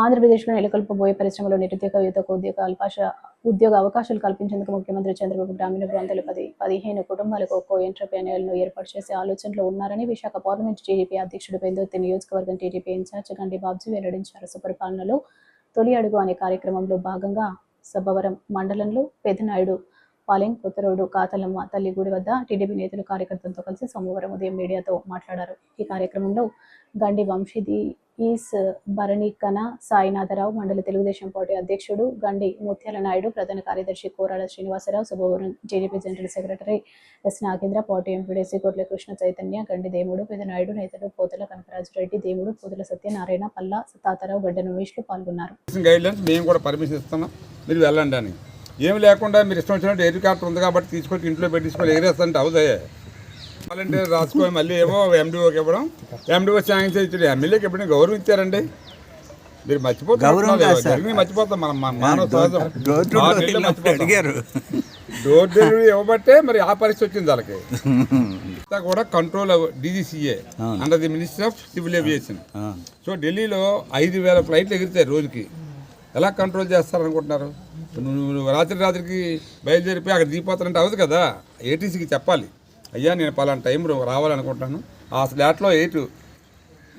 ఆంధ్రప్రదేశ్లో నెలకొల్పబోయే పరిశ్రమలో నిరుద్యోగ యువతకు ఉద్యోగ అవకాశాలు కల్పించేందుకు ముఖ్యమంత్రి చంద్రబాబు గ్రామీణ ప్రాంతాల 15 కుటుంబాలకు ఒక్కో ఎంటర్‌ప్రెన్యూర్‌లను ఏర్పాటు చేసే ఆలోచనలో ఉన్నారని విశాఖ పార్లమెంటు టీడీపీ అధ్యక్షుడు పెందుర్తి నియోజకవర్గం టీడీపీ ఇన్ఛార్జ్ గండి బాబ్జీ వెల్లడించారు. సుపరిపాలనలో తొలి అడుగు అనే కార్యక్రమంలో భాగంగా సబ్బవరం మండలంలో పెదనాయుడు పాలెం కొత్తరోడ్ కాతలమ్మ తల్లి గుడి వద్ద టీడీపీ నేతలు కార్యకర్తలతో కలిసి సోమవారం ఉదయం మీడియాతో మాట్లాడారు. ఈ కార్యక్రమంలో గండి వంశీది ఈస్ భరణికన సాయినాథరావు, మండల తెలుగుదేశం పార్టీ అధ్యక్షుడు గండి ముత్యాల నాయుడు, ప్రధాన కార్యదర్శి కోరాడ శ్రీనివాసరావు, సోమవారం TDP general secretary S Nagendra, party MPDC Gorrela Krishna Chaitanya, గండి దేముడు, పెదనాయుడు నేతలు పోతల కనకరాజు రెడ్డి, దేముడు, పూతల సత్యనారాయణ, పల్లా తాతారావు, గడ్డ రమేష్లు పాల్గొన్నారు. మీరు వెళ్ళండి అని ఏమి లేకుండా మీరు ఇష్టం వచ్చినట్టు హెలికాప్టర్ ఉంది కాబట్టి తీసుకొచ్చి ఇంట్లో పెట్టించుకొని ఎగిరేస్తుంటే అవుతాయే వాలంటీర్ రాసుకొని మళ్ళీ ఏమో ఎండిఓకి ఇవ్వడం, ఎండిఓ శాంక్షన్ ఇచ్చాడు. ఎమ్మెల్యేకి ఎప్పుడైనా గౌరవం ఇచ్చారండి? మీరు మర్చిపోతాం మనం మానవ సహజం. డోర్ డెలివరీ ఇవ్వబట్టే మరి ఆ పరిస్థితి వచ్చింది వాళ్ళకి. కూడా control DGCA under the ministry of civil aviation. So ఢిల్లీలో 5,000 ఫ్లైట్లు ఎగురుతాయి రోజుకి. ఎలా కంట్రోల్ చేస్తారనుకుంటున్నారు? నువ్వు రాత్రికి బయలుదేరిపోయి అక్కడ దిగిపోతారంటే అవ్వదు కదా. ఏటీసీకి చెప్పాలి, అయ్యా నేను పలానా టైంలో రావాలనుకుంటున్నాను, ఆ స్లాట్లో 8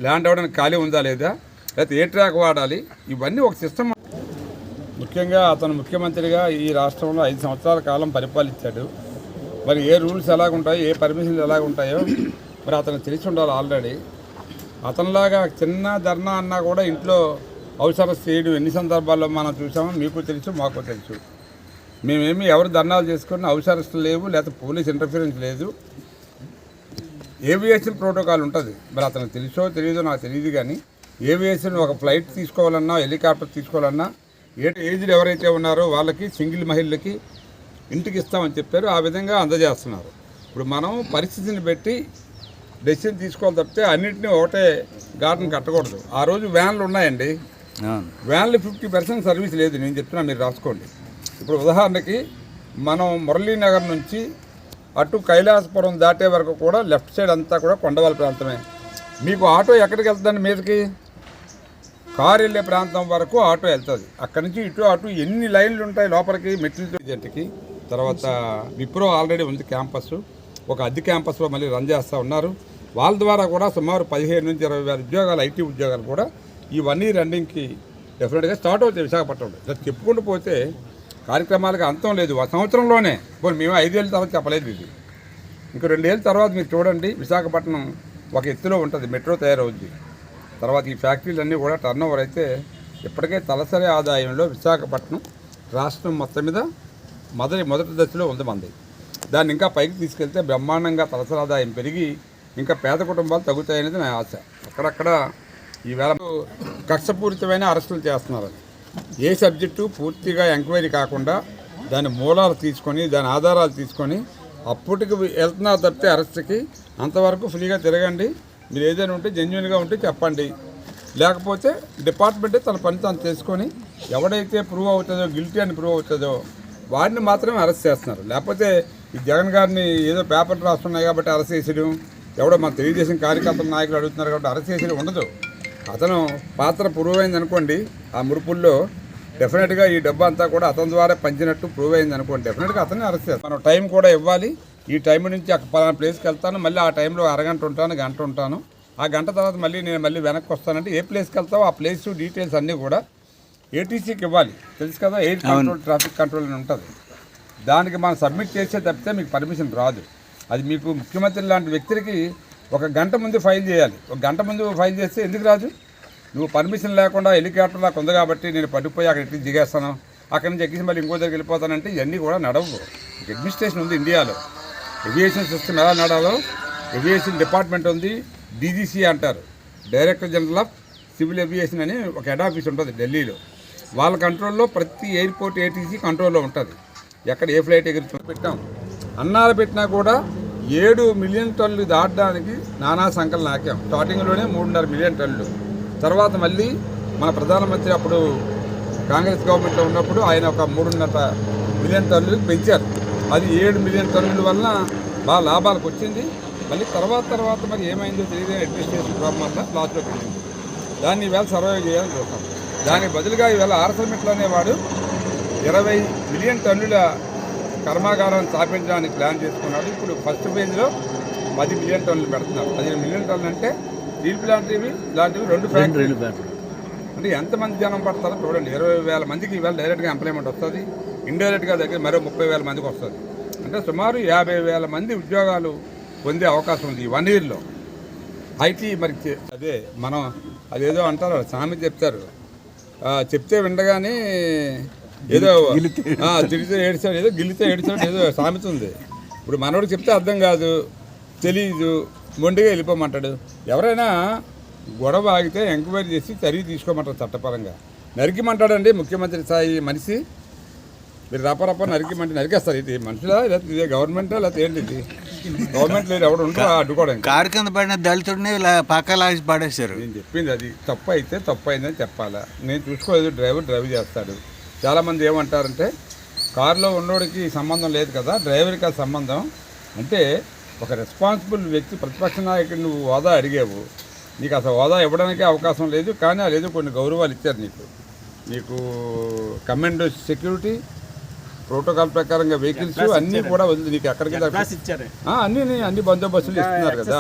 ల్యాండ్ అవ్వడానికి ఖాళీ ఉందా లేదా, లేకపోతే ఏ ట్రాక్ వాడాలి, ఇవన్నీ ఒక సిస్టమ్. ముఖ్యంగా అతను ముఖ్యమంత్రిగా ఈ రాష్ట్రంలో 5 సంవత్సరాల కాలం పరిపాలించాడు. మరి ఏ రూల్స్ ఎలాగుంటాయో, ఏ పర్మిషన్లు ఎలాగుంటాయో మరి అతను తెలిసి ఉండాలి ఆల్రెడీ. అతనిలాగా చిన్న ధర్నా అన్నా కూడా ఇంట్లో అవసరం చేయడం ఎన్ని సందర్భాల్లో మనం చూసామో మీకు తెలుసు, మాకు తెలుసు. మేమేమి ఎవరు ధర్నాలు చేసుకున్న అవసరస్తులు లేవు, లేకపోతే పోలీస్ ఇంటర్ఫిరెన్స్ లేదు. ఏవియేషన్ ప్రోటోకాల్ ఉంటుంది, మరి అతనికి తెలుసో తెలియదో నాకు తెలియదు. కానీ ఏవియేషన్ ఒక ఫ్లైట్ తీసుకోవాలన్నా, హెలికాప్టర్ తీసుకోవాలన్నా ఏజ్డ్ ఎవరైతే ఉన్నారో వాళ్ళకి, సింగిల్ మహిళలకి ఇంటికి ఇస్తామని చెప్పారు. ఆ విధంగా అందజేస్తున్నారు. ఇప్పుడు మనం పరిస్థితిని బట్టి డెసిషన్ తీసుకోవాలి తప్పితే అన్నింటినీ ఒకటే గార్డెన్ కట్టకూడదు. ఆ రోజు వ్యాన్లు ఉన్నాయండి, వ్యాన్లు 50% సర్వీస్ లేదు. నేను చెప్తున్నా, మీరు రాసుకోండి. ఇప్పుడు ఉదాహరణకి మనం మురళీనగర్ నుంచి అటు కైలాసపురం దాటే వరకు కూడా లెఫ్ట్ సైడ్ అంతా కూడా కొండవాళ్ళ ప్రాంతమే. మీకు ఆటో ఎక్కడికి వెళ్తుందండి? మీదకి కారు వెళ్ళే ప్రాంతం వరకు ఆటో వెళ్తుంది. అక్కడి నుంచి ఇటు అటు ఎన్ని లైన్లు ఉంటాయి లోపలికి మెట్రిల్ జట్టుకి. తర్వాత విప్రో ఆల్రెడీ ఉంది క్యాంపస్, ఒక అద్దె క్యాంపస్లో మళ్ళీ రన్ చేస్తూ ఉన్నారు. వాళ్ళ ద్వారా కూడా సుమారు 15 నుంచి 20,000 ఉద్యోగాలు, ఐటీ ఉద్యోగాలు కూడా ఇవన్నీ రన్నింగ్కి డెఫినెట్గా స్టార్ట్ అవుతాయి విశాఖపట్నంలో. ఇలా చెప్పుకుంటూ పోతే కార్యక్రమాలకు అంతం లేదు. ఒక సంవత్సరంలోనే, ఇప్పుడు మేము 5 ఏళ్ళ తర్వాత చెప్పలేదు ఇది, ఇంకో 2 ఏళ్ళ తర్వాత మీరు చూడండి విశాఖపట్నం ఒక ఎత్తులో ఉంటుంది, మెట్రో తయారవుద్ది. తర్వాత ఈ ఫ్యాక్టరీలన్నీ కూడా టర్న్ ఓవర్ అయితే ఇప్పటికే తలసరి ఆదాయంలో విశాఖపట్నం రాష్ట్రం మొత్తం మీద మొదటి దశలో ఉంది మంది. దాన్ని ఇంకా పైకి తీసుకెళ్తే బ్రహ్మాండంగా తలసరి ఆదాయం పెరిగి ఇంకా పేద కుటుంబాలు తగ్గుతాయనేది నా ఆశ. అక్కడక్కడ ఈవేళ కక్షపూరితమైన అరెస్టులు చేస్తున్నారు. ఏ సబ్జెక్టు పూర్తిగా ఎంక్వైరీ కాకుండా దాని మూలాలు తీసుకొని, దాని ఆధారాలు తీసుకొని అప్పటికి వెళ్తున్నారు తప్పితే అరెస్ట్కి. అంతవరకు ఫ్రీగా తిరగండి. మీరు ఏదైనా ఉంటే జెన్యున్గా ఉంటే చెప్పండి, లేకపోతే డిపార్ట్మెంటే తన పని తాను చేసుకొని ఎవడైతే ప్రూవ్ అవుతుందో, గిల్టీ అని ప్రూవ్ అవుతుందో వాడిని మాత్రమే అరెస్ట్ చేస్తున్నారు. లేకపోతే ఈ జగన్ గారిని ఏదో పేపర్లు రాస్తున్నాయి కాబట్టి అరెస్ట్ చేసేయడం, ఎవడో మన తెలుగుదేశం కార్యకర్తల నాయకులు అడుగుతున్నారు కాబట్టి అరెస్ట్ చేసేది ఉండదు. అతను పాత్ర ప్రూవ్ అయింది అనుకోండి, ఆ మురుపుల్లో డెఫినెట్గా ఈ డబ్బు అంతా కూడా అతని ద్వారా పంచినట్టు ప్రూవ్ అయింది అనుకోండి, డెఫినెట్గా అతన్ని అరెస్ట్ చేస్తాం. మనం టైం కూడా ఇవ్వాలి. ఈ టైం నుంచి పలానా ప్లేస్కి వెళ్తాను, మళ్ళీ ఆ టైంలో అరగంట ఉంటాను, గంట ఉంటాను, ఆ గంట తర్వాత నేను మళ్ళీ వెనక్కి వస్తానంటే ఏ ప్లేస్కి వెళ్తావో ఆ ప్లేస్ డీటెయిల్స్ అన్నీ కూడా ఏటీసీకి ఇవ్వాలి. తెలుసు కదా, ఎయిర్ కంట్రోల్, ట్రాఫిక్ కంట్రోల్ అని ఉంటుంది. దానికి మనం సబ్మిట్ చేసే తప్పితే మీకు పర్మిషన్ రాదు. అది మీకు ముఖ్యమంత్రి లాంటి వ్యక్తికి 1 గంట ముందు ఫైల్ చేయాలి. 1 గంట ముందు ఫైల్ చేస్తే ఎందుకు రాదు? నువ్వు పర్మిషన్ లేకుండా హెలికాప్టర్ నాకు ఉంది కాబట్టి నేను పడిపోయి అక్కడ ఎక్కి దిగేస్తాను, అక్కడి నుంచి ఎక్కిసి మళ్ళీ ఇంకో దగ్గరికి వెళ్ళిపోతానంటే ఇవన్నీ కూడా నడవు. అడ్మినిస్ట్రేషన్ ఉంది ఇండియాలో. ఏవియేషన్ సిస్టమ్ ఎలా నడాలో ఏవియేషన్ డిపార్ట్మెంట్ ఉంది, డీజీసీ అంటారు, director general of civil aviation అని ఒక హెడ్ ఆఫీస్ ఉంటుంది ఢిల్లీలో. వాళ్ళ కంట్రోల్లో ప్రతి ఎయిర్పోర్ట్ ఏటీసీ కంట్రోల్లో ఉంటుంది. ఎక్కడ ఏ ఫ్లైట్ ఎగురుతుంది పెట్టాం. అన్నాలు పెట్టినా కూడా 7 మిలియన్ టన్నులు దాటడానికి నానా సంఖ్యలు నాకాం. స్టార్టింగ్లోనే 3.5 మిలియన్ టన్నులు. తర్వాత మళ్ళీ మన ప్రధానమంత్రి అప్పుడు కాంగ్రెస్ గవర్నమెంట్లో ఉన్నప్పుడు ఆయన ఒక 3.5 మిలియన్ టన్నులు పెంచారు. అది 7 మిలియన్ టన్నుల వలన బాగా లాభాలకు వచ్చింది. మళ్ళీ తర్వాత మరి ఏమైందో తెలియదు, అడ్మినిస్ట్రేషన్ ప్రాబ్లం వల్ల లాస్లోకి వెళ్ళింది. దాన్ని ఈవేళ సర్వైవ్ చేయాలని చూస్తాం. దానికి బదులుగా ఈవేళ ఆర్సెల్మెట్లు అనేవాడు 20 మిలియన్ టన్నుల కర్మాగారాన్ని స్థాపించడానికి ప్లాన్ చేసుకున్నాడు. ఇప్పుడు ఫస్ట్ ఫేజ్లో 10 మిలియన్ టన్నులు పెడుతున్నారు. 15 మిలియన్ టన్నులు అంటే స్టీల్ ప్లాంట్ ఇలాంటివి 2 ఫ్యాక్టరీలు. అంటే ఎంతమంది జనం పడతారో చూడండి. 20,000 మందికి ఈవేళ డైరెక్ట్గా ఎంప్లాయ్మెంట్ వస్తుంది, ఇండైరెక్ట్గా దగ్గర మరో 30,000 మందికి వస్తుంది. అంటే సుమారు 50,000 మంది ఉద్యోగాలు పొందే అవకాశం ఉంది ఈ 1 ఇయర్లో. ఐటీ మరి అదే మనం అదేదో అంటారు, సామెత చెప్తారు, చెప్తే వినగానే ఏదో తిరిగితే ఏడ్చాడు, ఏదో గిల్లితే ఏడ్చాడు, ఏదో సామెత ఉంది. ఇప్పుడు మనోడికి చెప్తే అర్థం కాదు, తెలీదు, మొండిగా వెళ్ళిపోమంటాడు. ఎవరైనా గొడవ ఆగితే ఎంక్వైరీ చేసి చర్య తీసుకోమంటారు చట్టపరంగా. నరికిమంటాడండి ముఖ్యమంత్రి స్థాయి మనిషి. మీరు రపరప నరికేస్తారు. ఇది మనుషులా లేకపోతే ఇదే గవర్నమెంటా లేకపోతే ఏంటి? గవర్నమెంట్ లేదు, ఎవడు ఉంటారో అడ్డుకోవడానికి. కారు కింద పడిన దళితుడిని పక్క లాగి పడేశారు. నేను చెప్పింది అది తప్పు అయితే తప్పు అయిందని చెప్పాలా. నేను చూసుకోలేదు, డ్రైవ్ చేస్తాడు. చాలామంది ఏమంటారంటే కారులో ఉన్నోడికి సంబంధం లేదు కదా, డ్రైవర్కి ఆ సంబంధం. అంటే ఒక రెస్పాన్సిబుల్ వ్యక్తి, ప్రతిపక్ష నాయకుడు నువ్వు హోదా అడిగావు, నీకు అసలు హోదా ఇవ్వడానికే అవకాశం లేదు. కానీ అదేదో కొన్ని గౌరవాలు ఇచ్చారు నీకు కమాండో సెక్యూరిటీ ప్రోటోకాల్ ప్రకారంగా వెహికల్స్ అన్నీ కూడా వదిలి నీకు ఎక్కడికి అన్ని బందోబస్తులు ఇస్తున్నారు కదా.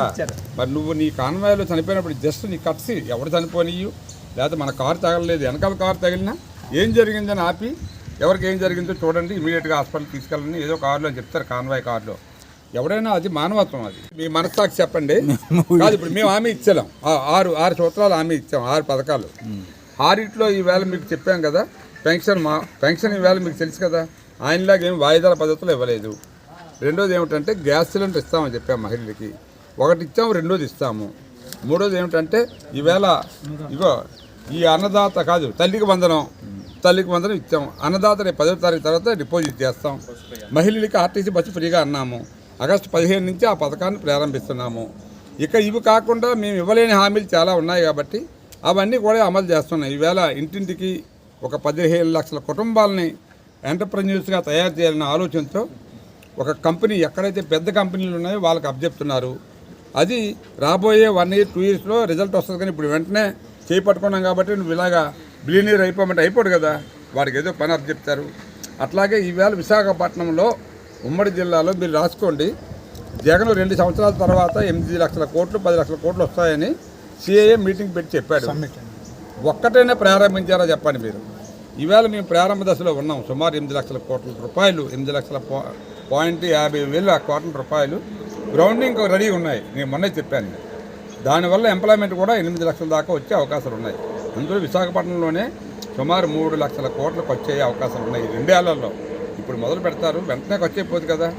మరి నువ్వు నీ కాన్వాయ్లో చనిపోయినప్పుడు జస్ట్ నీ కట్సి ఎవరు చనిపోనియు, లేకపోతే మన కారు తగలలేదు, వెనకాల కారు తగిలినా ఏం జరిగిందని ఆపి ఎవరికి ఏం జరిగిందో చూడండి, ఇమీడియట్గా హాస్పిటల్కి తీసుకెళ్ళండి, ఏదో కారులో చెప్తారు, కాన్వాయ్ కారులో. ఎవడైనా అది మానవత్వం. అది మీ మనస్సాక్షి చెప్పండి. కాదు, ఇప్పుడు మేము హామీ ఇచ్చాం, 6 సంవత్సరాలు హామీ ఇచ్చాం, 6 పథకాలు. 6 ఈవేళ మీకు చెప్పాం కదా. పెన్షన్ ఈవేళ మీకు తెలుసు కదా, ఆయనలాగా ఏమి వాయిదాల పద్ధతులు ఇవ్వలేదు. రెండోది ఏమిటంటే గ్యాస్ సిలిండర్ ఇస్తామని చెప్పాము మహిళలకి, ఒకటి ఇచ్చాము, రెండోది ఇస్తాము. మూడోది ఏమిటంటే ఈవేళ ఇగో ఈ అన్నదాత కాదు తల్లికి వందనం ఇచ్చాము. అన్నదాత రేపు 10వ తారీఖు తర్వాత డిపాజిట్ చేస్తాం. మహిళలకి ఆర్టీసీ బస్సు ఫ్రీగా అన్నాము. ఆగస్టు 15 నుంచి ఆ పథకాన్ని ప్రారంభిస్తున్నాము. ఇక ఇవి కాకుండా మేము ఇవ్వలేని హామీలు చాలా ఉన్నాయి కాబట్టి అవన్నీ కూడా అమలు చేస్తున్నాం. ఈవేళ ఇంటింటికి ఒక 15 లక్షల కుటుంబాలని ఎంటర్ప్రెన్యూర్స్గా తయారు చేయాలన్న ఆలోచనతో ఒక కంపెనీ, ఎక్కడైతే పెద్ద కంపెనీలు ఉన్నాయో వాళ్ళకి అప్పచెప్తున్నారు. అది రాబోయే 1 ఇయర్ 2 ఇయర్స్లో రిజల్ట్ వస్తుంది. కానీ ఇప్పుడు వెంటనే చేపట్టుకున్నాం కాబట్టి నువ్వు ఇలాగా బిలియనీర్ అయిపోమంటే అయిపోడు కదా, వాడికి ఏదో పని అప్పచెప్తారు. అట్లాగే ఈవేళ విశాఖపట్నంలో ఉమ్మడి జిల్లాలో మీరు రాసుకోండి, జగన్ 2 సంవత్సరాల తర్వాత 8 లక్షల కోట్లు 10 లక్షల కోట్లు వస్తాయని సిఐఏ మీటింగ్ పెట్టి చెప్పాడు. ఒక్కటైనా ప్రారంభించారా చెప్పండి మీరు. ఈవేళ మేము ప్రారంభ దశలో ఉన్నాం. సుమారు 8 లక్షల కోట్ల రూపాయలు, 8 లక్షల పాయింట్ 50,000 కోట్ల రూపాయలు గ్రౌండింగ్ రెడీ ఉన్నాయి. నేను మొన్నే చెప్పాను. దానివల్ల ఎంప్లాయ్మెంట్ కూడా 8 లక్షల దాకా వచ్చే అవకాశాలు ఉన్నాయి. అందులో విశాఖపట్నంలోనే సుమారు 3 లక్షల కోట్లకు వచ్చే అవకాశాలు ఉన్నాయి 2 ఏళ్లలో. ఇప్పుడు మొదలు పెడతారు, వెంటనే వచ్చేపోదు కదా.